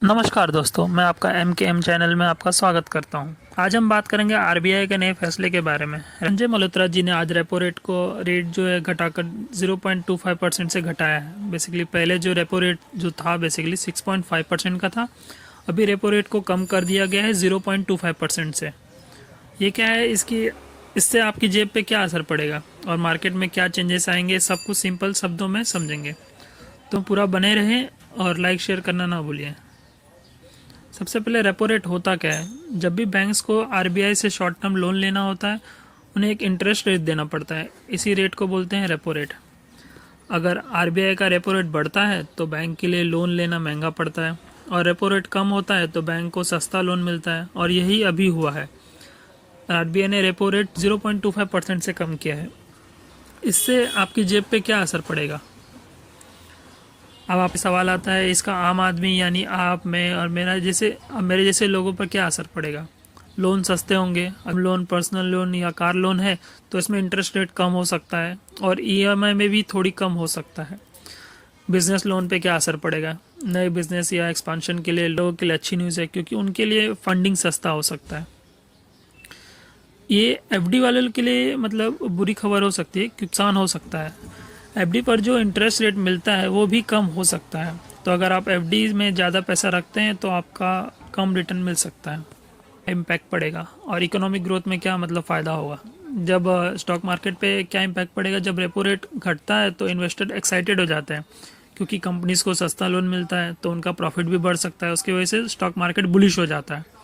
नमस्कार दोस्तों, मैं आपका एम चैनल में आपका स्वागत करता हूं। आज हम बात करेंगे आरबीआई के नए फैसले के बारे में। संजय मल्होत्रा जी ने आज रेपो रेट जो है घटाकर 0.25% से घटाया है। बेसिकली पहले जो रेपो रेट जो था बेसिकली 6.5% का था, अभी रेपो रेट को कम कर दिया गया है 0.25% से। ये क्या है, इससे आपकी जेब पे क्या असर पड़ेगा और मार्केट में क्या चेंजेस आएंगे, सब कुछ सिंपल शब्दों में समझेंगे। तो पूरा बने रहें और लाइक शेयर करना ना भूलिए। सबसे पहले रेपो रेट होता क्या है। जब भी बैंक्स को आरबीआई से शॉर्ट टर्म लोन लेना होता है, उन्हें एक इंटरेस्ट रेट देना पड़ता है। इसी रेट को बोलते हैं रेपो रेट। अगर आरबीआई का रेपो रेट बढ़ता है तो बैंक के लिए लोन लेना महंगा पड़ता है, और रेपो रेट कम होता है तो बैंक को सस्ता लोन मिलता है, और यही अभी हुआ है। आरबीआई ने रेपो रेट 0.25% से कम किया है। इससे आपकी जेब पे क्या असर पड़ेगा। अब आप सवाल आता है, इसका आम आदमी यानी आप, मैं और मेरे जैसे लोगों पर क्या असर पड़ेगा। लोन सस्ते होंगे। अब लोन पर्सनल लोन या कार लोन है तो इसमें इंटरेस्ट रेट कम हो सकता है और ईएमआई में भी थोड़ी कम हो सकता है। बिजनेस लोन पे क्या असर पड़ेगा। नए बिजनेस या एक्सपांशन के लिए लोगों के लिए अच्छी न्यूज़ है, क्योंकि उनके लिए फंडिंग सस्ता हो सकता है। ये एफडी वालों के लिए मतलब बुरी खबर हो सकती है, नुकसान हो सकता है। एफडी पर जो इंटरेस्ट रेट मिलता है वो भी कम हो सकता है। तो अगर आप एफडी में ज़्यादा पैसा रखते हैं तो आपका कम रिटर्न मिल सकता है। इम्पैक्ट पड़ेगा और इकोनॉमिक ग्रोथ में क्या मतलब फ़ायदा होगा। जब स्टॉक मार्केट पे क्या इम्पैक्ट पड़ेगा, जब रेपो रेट घटता है तो इन्वेस्टर एक्साइटेड हो जाते हैं, क्योंकि कंपनीज को सस्ता लोन मिलता है तो उनका प्रॉफिट भी बढ़ सकता है। उसकी वजह से स्टॉक मार्केट बुलिश हो जाता है।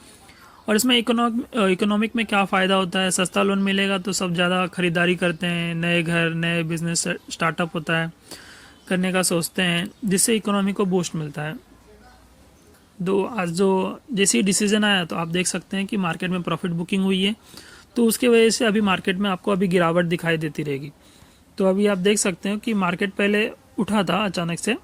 और इसमें इकोनॉमिक में क्या फ़ायदा होता है। सस्ता लोन मिलेगा तो सब ज़्यादा ख़रीदारी करते हैं, नए घर नए बिजनेस स्टार्टअप होता है करने का सोचते हैं, जिससे इकोनॉमी को बूस्ट मिलता है। आज जो जैसे ही डिसीजन आया तो आप देख सकते हैं कि मार्केट में प्रॉफिट बुकिंग हुई है, तो उसके वजह से अभी मार्केट में आपको अभी गिरावट दिखाई देती रहेगी। तो अभी आप देख सकते हो कि मार्केट पहले उठा था अचानक से,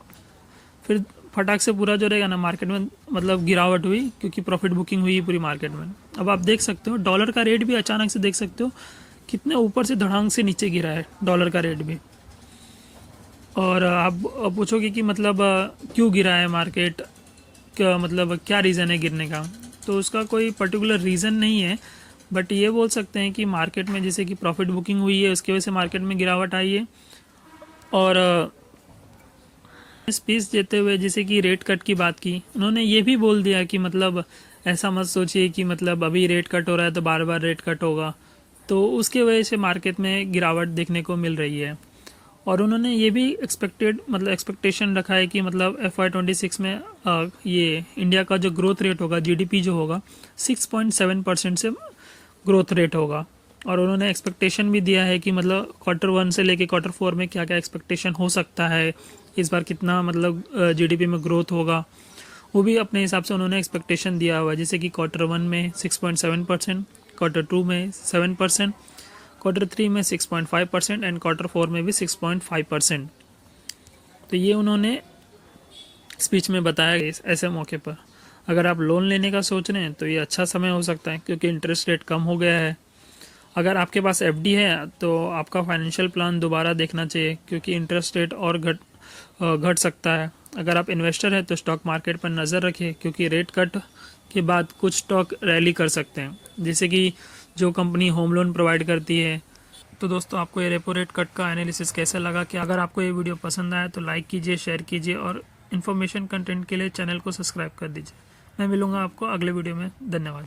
फिर फटाक से पूरा जो रहेगा ना मार्केट में मतलब गिरावट हुई, क्योंकि प्रॉफिट बुकिंग हुई पूरी मार्केट में। अब आप देख सकते हो डॉलर का रेट भी अचानक से देख सकते हो कितने ऊपर से धड़ांग से नीचे गिरा है डॉलर का रेट भी। और आप पूछोगे कि मतलब क्यों गिरा है मार्केट, क्या मतलब क्या रीज़न है गिरने का। तो उसका कोई पर्टिकुलर रीज़न नहीं है, बट ये बोल सकते हैं कि मार्केट में जैसे कि प्रॉफिट बुकिंग हुई है उसकी वजह से मार्केट में गिरावट आई है। और स्पीच देते हुए जैसे कि रेट कट की बात की, उन्होंने ये भी बोल दिया कि मतलब ऐसा मत सोचिए कि मतलब अभी रेट कट हो रहा है तो बार बार रेट कट होगा। तो उसके वजह से मार्केट में गिरावट देखने को मिल रही है। और उन्होंने ये भी एक्सपेक्टेशन रखा है कि मतलब FY26 में ये इंडिया का जो ग्रोथ रेट होगा, जीडीपी जो होगा 6.7% से ग्रोथ रेट होगा। और उन्होंने एक्सपेक्टेशन भी दिया है कि मतलब Q1 से लेके Q4 में क्या क्या एक्सपेक्टेशन हो सकता है, इस बार कितना मतलब जीडीपी में ग्रोथ होगा, वो भी अपने हिसाब से उन्होंने एक्सपेक्टेशन दिया हुआ है। जैसे कि Q1 में 6.7%, Q2 में 7%, Q3 में 6.5% एंड Q4 में भी 6.5%। तो ये उन्होंने स्पीच में बताया इस ऐसे मौके पर। अगर आप लोन लेने का सोच रहे हैं तो ये अच्छा समय हो सकता है, क्योंकि इंटरेस्ट रेट कम हो गया है। अगर आपके पास एफडी है तो आपका फाइनेंशियल प्लान दोबारा देखना चाहिए, क्योंकि इंटरेस्ट रेट और घट सकता है। अगर आप इन्वेस्टर हैं तो स्टॉक मार्केट पर नज़र रखें, क्योंकि रेट कट के बाद कुछ स्टॉक रैली कर सकते हैं, जैसे कि जो कंपनी होम लोन प्रोवाइड करती है। तो दोस्तों, आपको ये रेपो रेट कट का एनालिसिस कैसे लगा। कि अगर आपको ये वीडियो पसंद आया तो लाइक कीजिए, शेयर कीजिए, और इन्फॉर्मेशन कंटेंट के लिए चैनल को सब्सक्राइब कर दीजिए। मैं मिलूँगा आपको अगले वीडियो में। धन्यवाद।